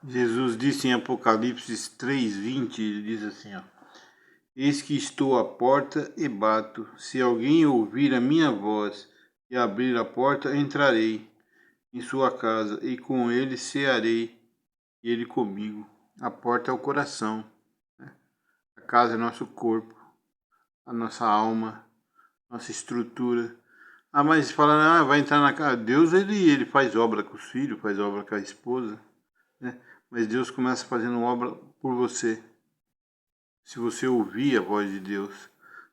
Jesus disse em Apocalipse 3:20, ele diz assim, ó: Eis que estou à porta e bato. Se alguém ouvir a minha voz e abrir a porta, entrarei em sua casa e com ele cearei e ele comigo. A porta é o coração, a casa é nosso corpo, a nossa alma, nossa estrutura. Ah, mas fala, vai entrar na casa. Deus, ele faz obra com os filhos, faz obra com a esposa, né? Mas Deus começa fazendo obra por você. Se você ouvir a voz de Deus,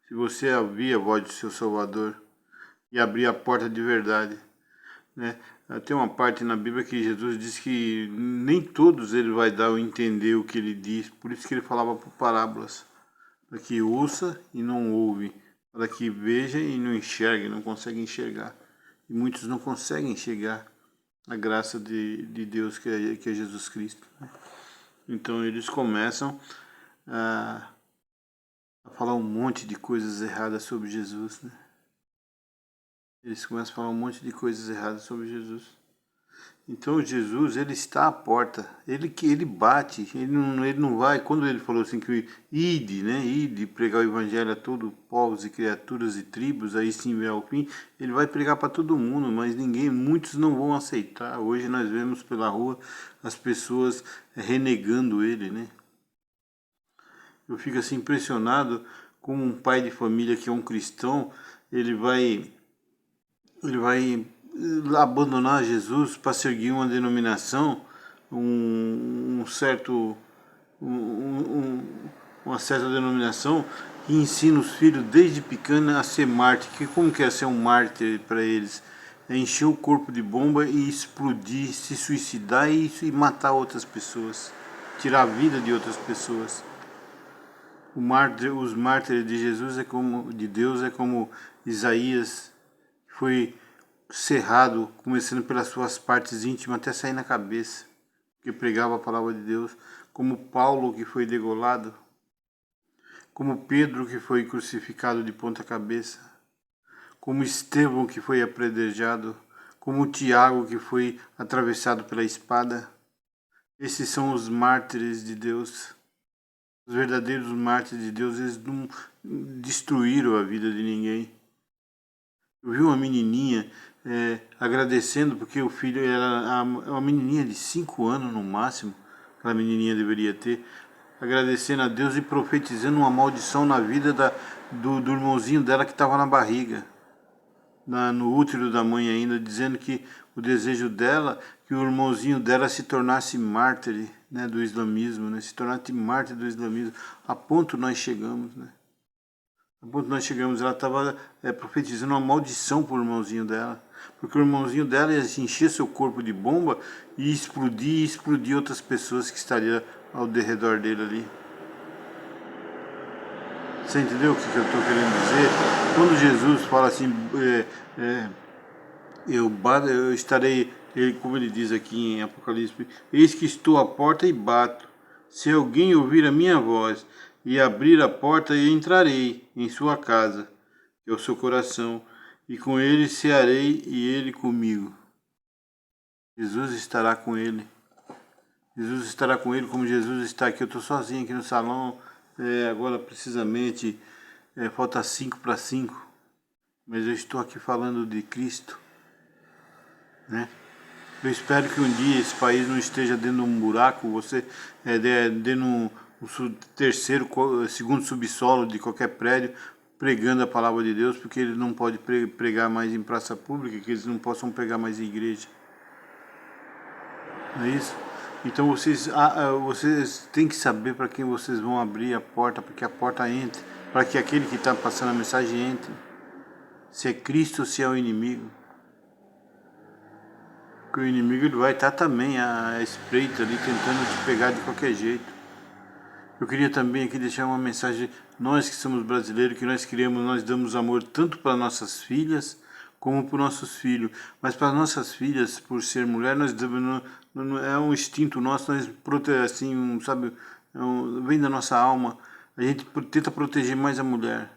se você ouvir a voz do seu Salvador e abrir a porta de verdade, né? Tem uma parte na Bíblia que Jesus diz que nem todos ele vai dar a entender o que ele diz, por isso que ele falava por parábolas, para que ouça e não ouve, para que veja e não enxergue, não consegue enxergar. E muitos não conseguem enxergar a graça de Deus que é Jesus Cristo, né? Então eles começam a falar um monte de coisas erradas sobre Jesus, né? Eles começam a falar um monte de coisas erradas sobre Jesus. Então Jesus, ele está à porta, ele bate, ele não vai, quando ele falou assim que ide, né, ide, pregar o evangelho a todo povos e criaturas e tribos, aí sim vem ao fim, ele vai pregar para todo mundo, mas muitos não vão aceitar. Hoje nós vemos pela rua as pessoas renegando ele, né? Eu fico assim impressionado como um pai de família que é um cristão, ele vai ele vai abandonar Jesus para seguir uma denominação, um certo, uma certa denominação que ensina os filhos desde pequeno a ser mártir. Como que é ser um mártir para eles? É encher o corpo de bomba e explodir, se suicidar e matar outras pessoas, tirar a vida de outras pessoas. Os mártires de Jesus de Deus é como Isaías, que foi cerrado, começando pelas suas partes íntimas até sair na cabeça, que pregava a palavra de Deus, como Paulo, que foi degolado, como Pedro, que foi crucificado de ponta cabeça, como Estevão, que foi apedrejado, como Tiago, que foi atravessado pela espada. Esses são os mártires de Deus. Os verdadeiros mártires de Deus, eles não destruíram a vida de ninguém. Eu vi uma menininha agradecendo porque o filho era uma menininha de 5 anos no máximo, aquela menininha deveria ter, agradecendo a Deus e profetizando uma maldição na vida do irmãozinho dela que estava na barriga, no útero da mãe ainda, dizendo que o desejo dela, que o irmãozinho dela se tornasse mártir, né, do islamismo, né, se tornasse mártir do islamismo. A ponto nós chegamos, né? A ponto nós chegamos, ela estava profetizando uma maldição para o irmãozinho dela, porque o irmãozinho dela ia encher seu corpo de bomba e explodir outras pessoas que estariam ao redor dele ali. Você entendeu o que eu estou querendo dizer? Quando Jesus fala assim, eu estarei, como ele diz aqui em Apocalipse, eis que estou à porta e bato. Se alguém ouvir a minha voz e abrir a porta, eu entrarei em sua casa, que é o seu coração, e com ele cearei e ele comigo. Jesus estará com ele. Jesus estará com ele como Jesus está aqui. Eu estou sozinho aqui no salão, agora precisamente, falta 5 para 5, mas eu estou aqui falando de Cristo, né? Eu espero que um dia esse país não esteja dentro de um buraco, você dentro um terceiro, segundo subsolo de qualquer prédio, pregando a palavra de Deus, porque eles não podem pregar mais em praça pública, que eles não possam pregar mais em igreja. Não é isso? Então vocês têm que saber para quem vocês vão abrir a porta, para que a porta entre, para que aquele que está passando a mensagem entre. Se é Cristo ou se é o inimigo. Porque o inimigo ele vai estar também à espreita ali, tentando te pegar de qualquer jeito. Eu queria também aqui deixar uma mensagem, nós que somos brasileiros, que nós queremos, nós damos amor tanto para nossas filhas, como para nossos filhos. Mas para nossas filhas, por ser mulher, nós damos, é um instinto nosso, nós assim, sabe, vem da nossa alma. A gente tenta proteger mais a mulher.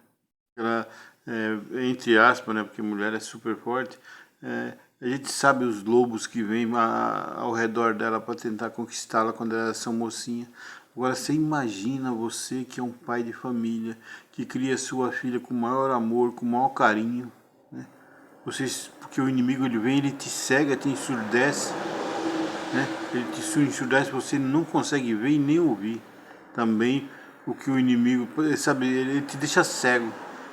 Ela, entre aspas, né, porque mulher é super forte, A gente sabe os lobos que vêm ao redor dela para tentar conquistá-la quando elas são mocinha. Agora você imagina você que é um pai de família, que cria sua filha com o maior amor, com o maior carinho, né? Porque o inimigo ele vem, ele te cega, te ensurdece, né? Ele te ensurdece, você não consegue ver e nem ouvir. Também o que o inimigo, sabe, ele te deixa cego.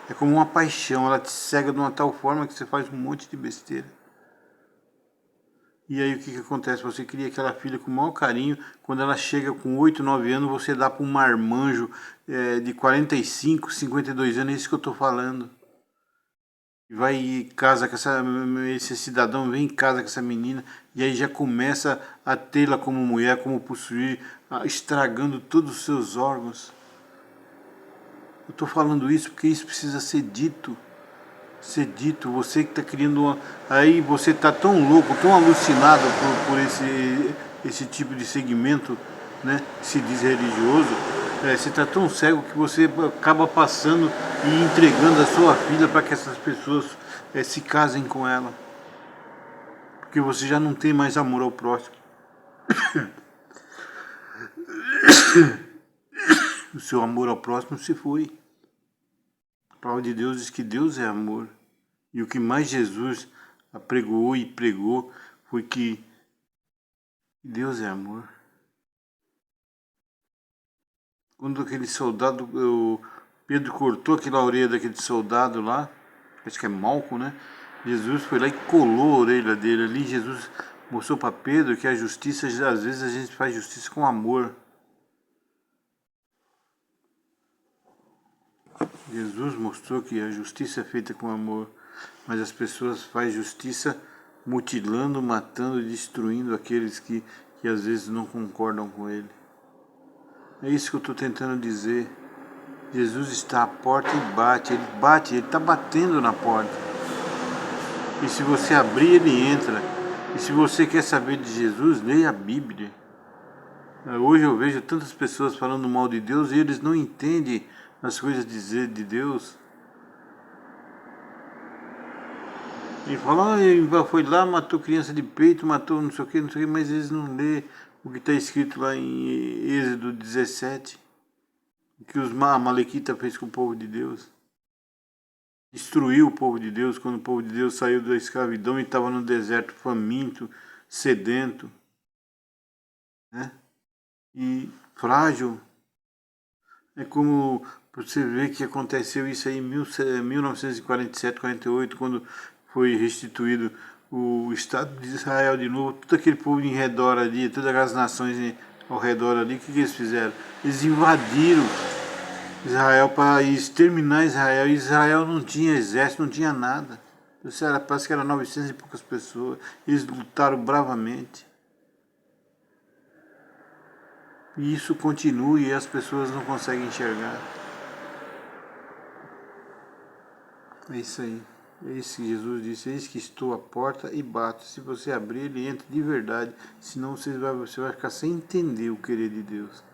É como uma paixão, ela te cega de uma tal forma que você faz um monte de besteira. E aí o que acontece? Você cria aquela filha com o maior carinho, quando ela chega com 8, 9 anos, você dá para um marmanjo de 45, 52 anos, é isso que eu estou falando. E vai e casa com esse cidadão, vem em casa com essa menina, e aí já começa a tê-la como mulher, como possuir, estragando todos os seus órgãos. Eu estou falando isso porque isso precisa ser dito. Ser dito, você que está criando uma... Aí você está tão louco, tão alucinado por esse tipo de segmento, né, que se diz religioso, você está tão cego que você acaba passando e entregando a sua filha para que essas pessoas se casem com ela. Porque você já não tem mais amor ao próximo. O seu amor ao próximo se foi. A palavra de Deus diz que Deus é amor. E o que mais Jesus apregoou e pregou foi que Deus é amor. Quando aquele soldado, o Pedro cortou aquela orelha daquele soldado lá, acho que é Malco, né? Jesus foi lá e colou a orelha dele ali. Jesus mostrou para Pedro que a justiça, às vezes a gente faz justiça com amor. Jesus mostrou que a justiça é feita com amor, mas as pessoas fazem justiça mutilando, matando e destruindo aqueles que às vezes não concordam com ele. É isso que eu estou tentando dizer. Jesus está à porta e bate, ele está batendo na porta. E se você abrir, ele entra. E se você quer saber de Jesus, leia a Bíblia. Hoje eu vejo tantas pessoas falando mal de Deus e eles não entendem as coisas de Deus. E falam, foi lá, matou criança de peito, matou não sei o que, mas eles não lê o que está escrito lá em Êxodo 17. O que os Amalequitas fez com o povo de Deus. Destruiu o povo de Deus quando o povo de Deus saiu da escravidão e estava no deserto faminto, sedento, né? E frágil. É como você vê que aconteceu isso aí em 1947, 48, quando foi restituído o Estado de Israel de novo, todo aquele povo em redor ali, todas as nações ao redor ali, o que eles fizeram? Eles invadiram Israel para exterminar Israel, e Israel não tinha exército, não tinha nada. Parece que era 900 e poucas pessoas, eles lutaram bravamente. E isso continua e as pessoas não conseguem enxergar. É isso aí. É isso que Jesus disse. Eis que estou à porta e bato. Se você abrir, ele entra de verdade. Senão você vai ficar sem entender o querer de Deus.